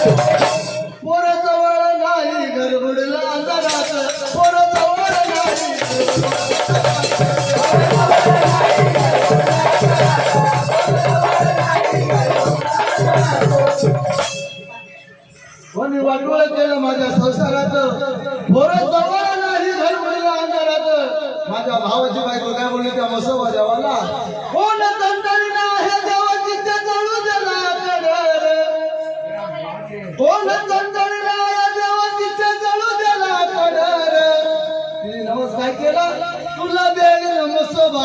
पोराजवळ नाही गडबडला अंधारात, पोराजवळ नाही कोणी वाटोळ केलं माझ्या संसारात, पोराजवळ नाही गडबडला अंधारात. माझ्या भावाची बायको काय बोलली त्या मसोबा देवाला, कोण तंतरी आहे देवाची जळू दिला कडर, कोण तंतरी आहे देवाची जळू दिला कडर. तिने नमस्कार केला, तुला देईल मसोबा.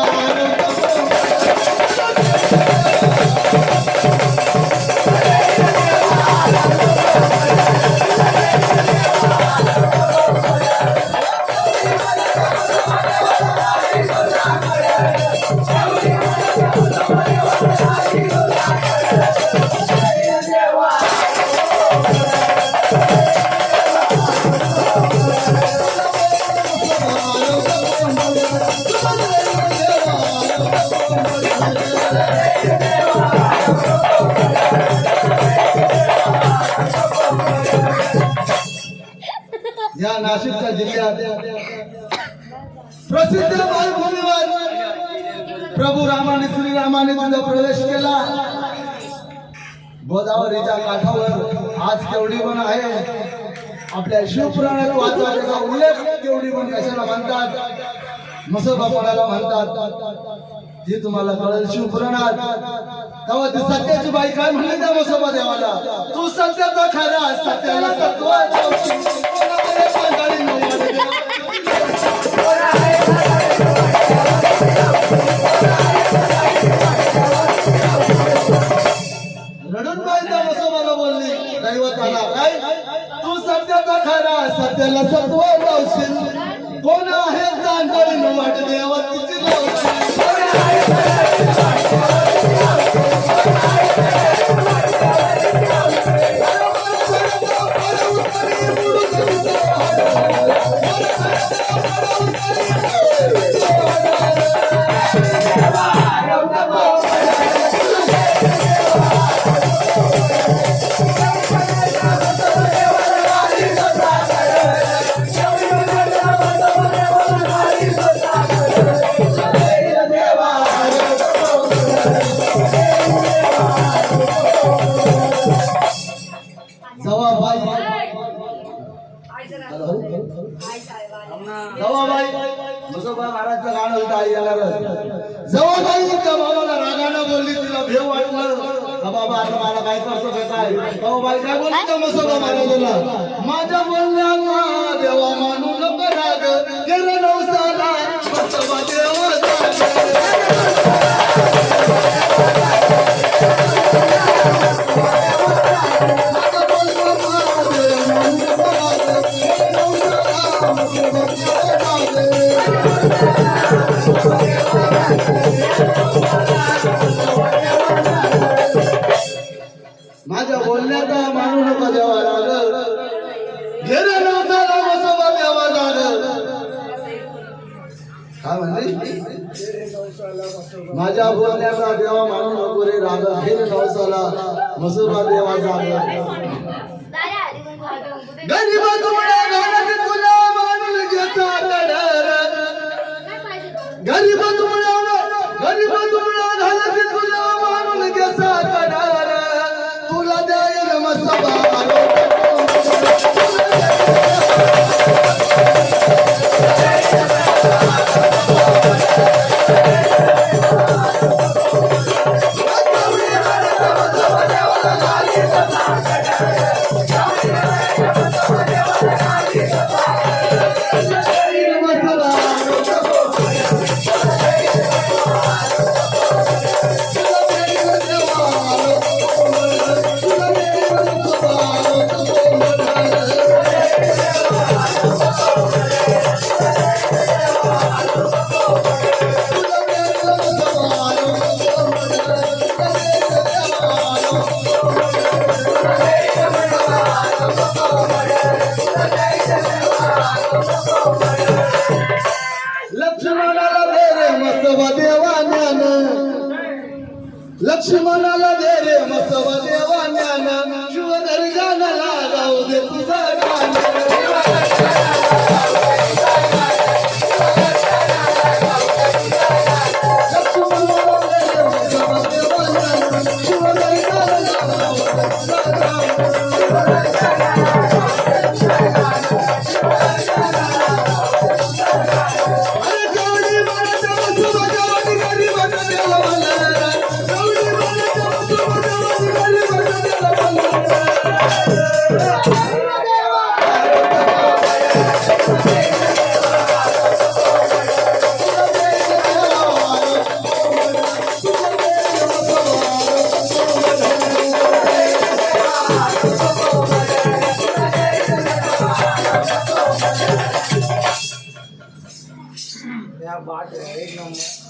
या नाशिकच्या जिल्ह्यात प्रसिद्ध बालभूमीवर प्रभू रामाने श्रीरामाने तिथं प्रवेश केला. गोदावरीच्या काठावर आज केवढी पण आहे. आपल्या शिवपुराणात वाचा त्याचा उल्लेख केवढी पण कशाला म्हणतात, मसोबा कोणाला म्हणतात जी तुम्हाला कळेल शिवपुराणात. तेव्हा ती सत्याची बाई काय म्हणली त्या मसोबा देवाला, तू सत्याचा खरा सत्याला सत्व रडून बाई त्या मसोबाला बोलली दैवताला, काय तू सत्याचा खरा सत्याला सत्व लावशील, कोण आहे जाणकारीनं वाट देवा तिची लावशील. महाराजचं गाणं होतं आई जवळच्या बाबाला रागानं बोलली, तिला भेव वाटलं बाबा आता मला काय करतो काय. बाई काय बोलतो मसोबा महाराजाला, माझ्या बोलण्याचा देवा मानू नको राग, गेलं नवसाला मसोबा देवा माझ्या बोलण्याचा मानू नका देवा राग, गेल्या नवसाला मसोबा देवा जाग. काय म्हणते, माझ्या बोलण्याचा देवा मानू नको रे राग, गेल्या नवसाला मसोबा देवा जाग. गरीबा तुमच्या घरात तुला मानून घ्यायचा कडर, गरीबा तुमच्या घरात तुला मानून घ्यायचा कडर, तुला द्यायला मसोबा. लक्ष्मणाला दे रे मसोबा देवा ज्ञान, लक्ष्मणाला दे रे मसोबा देवा ज्ञान, शिव घरी जाणार दे तुझं गाणं बात है एक नंबर